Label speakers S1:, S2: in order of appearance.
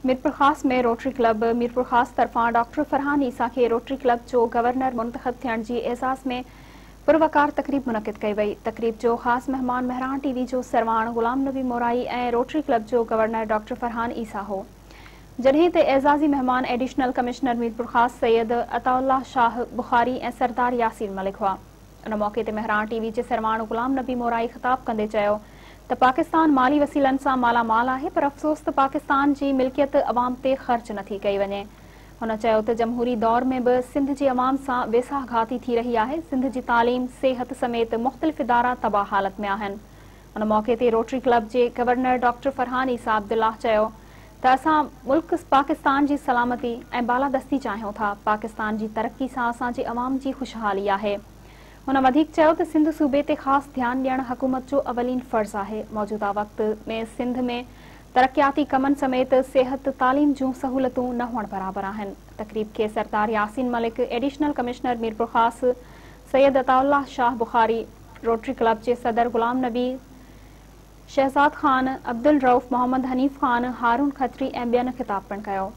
S1: मीरपुर ख़ास में rotary club Mirpur ख़ास तरफ़ा डॉक्टर फरहान ईसा के रोटरी क्लब जो गवर्नर मुंतखब थियण जी एज़ाज़ में पुरवकार तकरीब मुनक़िद कई वई। तकरीब जो ख़ास मेहमान महरान टीवी जो सरवाण गुलाम नबी मोराई ऐं रोटरी क्लब जो गवर्नर डॉक्टर फरहान ईसा हो। जॾहिं ते एज़ाज़ी मेहमान एडिशनल कमिश्नर मीरपुर ख़ास सैयद अताउल्लाह शाह बुखारी ऐं सरदार यासीन मलिक हुआ। उन मौक़े ते महरान टीवी जे सरवाण गुलाम नबी मोराई ख़िताब कंदे चयो त पाकिस्तान माली वसीलनि सां मालामाल आहे, पर अफ़सोस त पाकिस्तान जी मिल्कियत अवाम ते ख़र्च नथी कई वञे। हुन चयो त जमहूरी दौर में बि सिंध जी अवाम सां बेसाहघाती थी रही आहे। सिंध जी तालीम सेहत समेत मुख़्तलिफ़ इदारा तबाह हालत में आहिनि। उन मौक़े ते रोटरी क्लब जे गवर्नर डॉक्टर फरहान ईसा अब्दुल्लाह चयो त असां मुल्क पाकिस्तान जी सलामती ऐं बालादस्ती चाहियूं था। पाकिस्तान जी तरक्की सां असांजे अवाम जी ख़ुशहाली आहे। हुन वधीक चयो त सिंध सूबे ते ख़ासि ध्यानु ॾियणु हुकूमत जो अवलीन फ़र्ज़ आहे। मौजूदा वक़्त में सिंध में तरक़ियाती कमनि समेत सेहत तालीम जूं सहूलतूं न हुअण बराबर आहिनि। तक़रीब खे सरदार यासीन मलिक, एडिशनल कमिश्नर मीरपुर ख़ास सैयद अताउल्लाह शाह बुखारी, रोटरी क्लब जे सदर गुलाम नबी, शहजाद ख़ान, अब्दुल रऊफ़, मोहम्मद हनीफ़ ख़ान, हारून खत्री ऐं ॿियनि ख़िताब पिणु कयो।